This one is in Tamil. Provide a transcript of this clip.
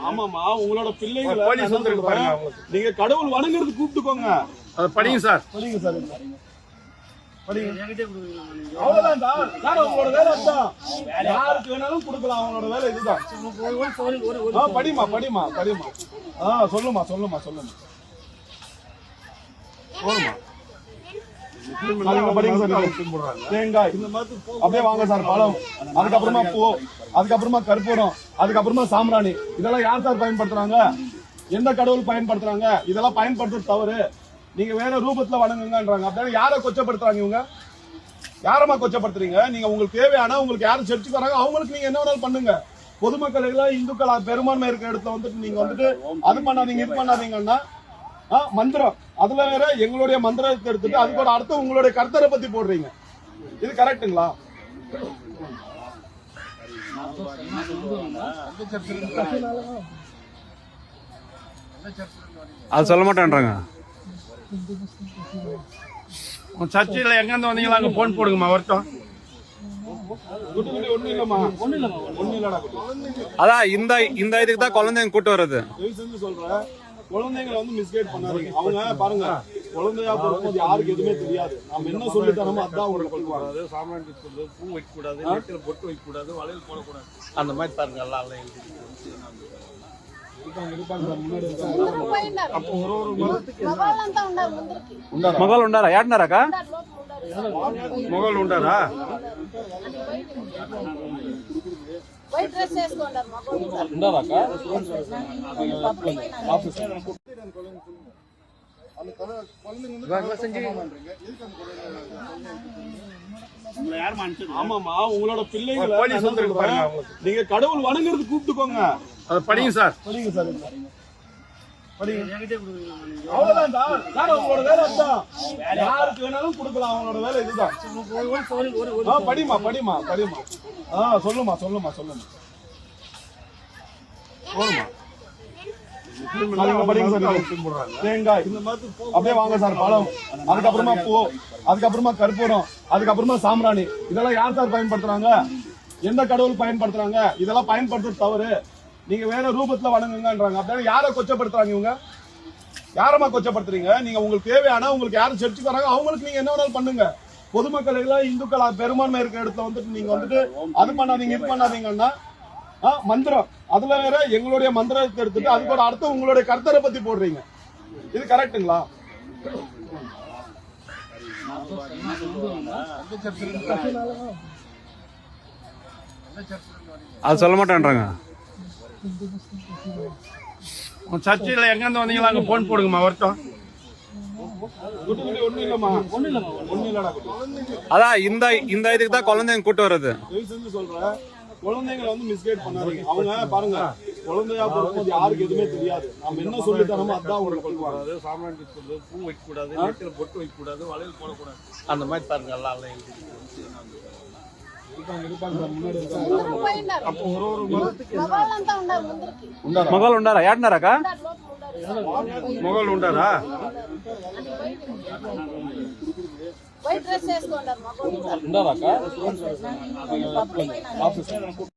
ஆமாமா, உங்களோட பிள்ளைகளை நீங்க கடவுள் வணங்குறது கூப்பிட்டுக்கோங்க. படிங்க சார். அவ்வளவுதான் சார், உங்களோட வேலை அதுதான். யாருக்கு வேணாலும் கொடுக்கலாம், அவங்களோட வேலை இதுதான். படிமா படிமா படிமா. சொல்லுமா சொல்லுமா சொல்லுமா. தேங்காய் அப்படியே வாங்க சார். பழம், அதுக்கப்புறமா பூ, அதுக்கப்புறமா கற்பூரம், அதுக்கப்புறமா சாம்பிராணி. இதெல்லாம் யார் சார் பயன்படுத்துறாங்க? எந்த கடவுள் பயன்படுத்துறாங்க? இதெல்லாம் பயன்படுத்துறது தவறு. நீங்க வேற ரூபத்துல வணங்குங்கன்றாங்க. அப்படியே யாரை கொச்சப்படுத்துறாங்க இவங்க? யாரமா கொச்சப்படுத்துறீங்க நீங்க? உங்களுக்கு தேவையான, உங்களுக்கு யாரும் சர்ச்சுக்கு வராங்க, அவங்களுக்கு நீங்க என்ன வேணாலும் பண்ணுங்க. பொதுமக்கள் எல்லாம் இந்துக்களா பெரும்பான்மை இருக்கிற இடத்துல வந்துட்டு நீங்க வந்துட்டு அது பண்ணாதீங்க இது பண்ணாதீங்கன்னா மந்திரம், அதுல வேற எங்களுடைய மந்திரத்தை எடுத்துட்டு அதுக்கு ஒரு அர்த்தம் உங்களுடைய கர்த்தரை பத்தி போடுறீங்க. இது கரெக்டுங்களா? அது சொல்ல மாட்டேன்றாங்க. சர்ச்சையில் எங்க இருந்து வந்தீங்களா? அங்க போன் போடுங்கம்மா. வரட்டும். அதான் இந்த இதுக்கு தான் குழந்தைங்க கூட்டு வர்றது. சொல்றேன், குழந்தைங்களை வந்து மிஸ்கைட் பண்ணாதீங்க. அவங்க பாருங்க, குழந்தையா போகும்போது யாருக்கு எதுவுமே தெரியாது. நம்ம என்ன சொல்லி தரமோ அதான் உங்களுக்கு சொல்லுவாங்க. சாமான் சொல்றது, பூ வைக்க கூடாது, நெத்தில பொட்டு வைக்க கூடாது, வளையல் போடக்கூடாது, அந்த மாதிரி பாருங்க. எல்லாம் మొగలు ఉండారా? ఏడున్నారాక మొగలు ఉండారా? ஆமாமா, உங்களோட பிள்ளைகளை நீங்க கடவுள் வணங்குறது கூப்பிட்டுக்கோங்க. படிங்க சார். அவ்வளவுதான் சார், உங்களோட வேலை அதுதான். யாருக்கு வேணாலும் கொடுக்கலாம், அவங்களோட வேலை இதுதான். படிமா படிமா படிமா. சொல்லுமா சொல்லுமா சொல்லுமா. தேங்காய் அப்படியே வாங்க சார். பழம், அதுக்கப்புறமா பூ, அதுக்கப்புறமா கற்பூரம், அதுக்கப்புறமா சாம்பிராணி. இதெல்லாம் யார் சார் பயன்படுத்துறாங்க? எந்த கடவுள் பயன்படுத்துறாங்க? இதெல்லாம் பயன்படுத்துறது தவறு. நீங்க வேற ரூபத்துல வணங்குங்கன்றாங்க. அப்படியே யாரை கொச்சப்படுத்துறாங்க இவங்க? யாரமா கொச்சப்படுத்துறீங்க நீங்க? உங்களுக்கு தேவையான, உங்களுக்கு யாரும் சர்ச்சுக்கு வராங்க, அவங்களுக்கு நீங்க என்ன வேணாலும் பண்ணுங்க. பொதுமக்கள் எல்லாம் இந்துக்களா பெரும்பான்மை இருக்கிற இடத்துல வந்துட்டு நீங்க வந்துட்டு அது பண்ணாதீங்க இது பண்ணாதீங்கன்னா மந்திரம், அதுல வேற எங்களுடைய மந்திரத்தை எடுத்துட்டு அதுக்கு ஒரு அர்த்தம் உங்களுடைய கர்த்தரை பத்தி போடுறீங்க. இது கரெக்டுங்களா? அது சொல்ல மாட்டேன்றாங்க. சர்ச்சையில் எங்க இருந்து வந்தீங்களா? அங்க போன் போடுங்கம்மா. வரட்டும். அதான் இந்த இதுக்கு தான் குழந்தைங்க கூட்டு வர்றது. சொல்றேன், குழந்தைங்களை வந்து மிஸ்கைட் பண்ணாதீங்க. அவங்க பாருங்க, குழந்தையா போகும்போது யாருக்கு எதுவுமே தெரியாது. நம்ம என்ன சொல்லி தரமோ அதான் உங்களுக்கு சொல்லுவாங்க. சாமான் சொல்றது, பூ வைக்க கூடாது, நெத்தில பொட்டு வைக்க கூடாது, வளையல் போடக்கூடாது, அந்த மாதிரி பாருங்க. எல்லாம் మొగలు ఉండారా? ఏడున్నారాక మొగలు ఉండారా? వైట్ డ్రెస్ వేసుకుంటారు.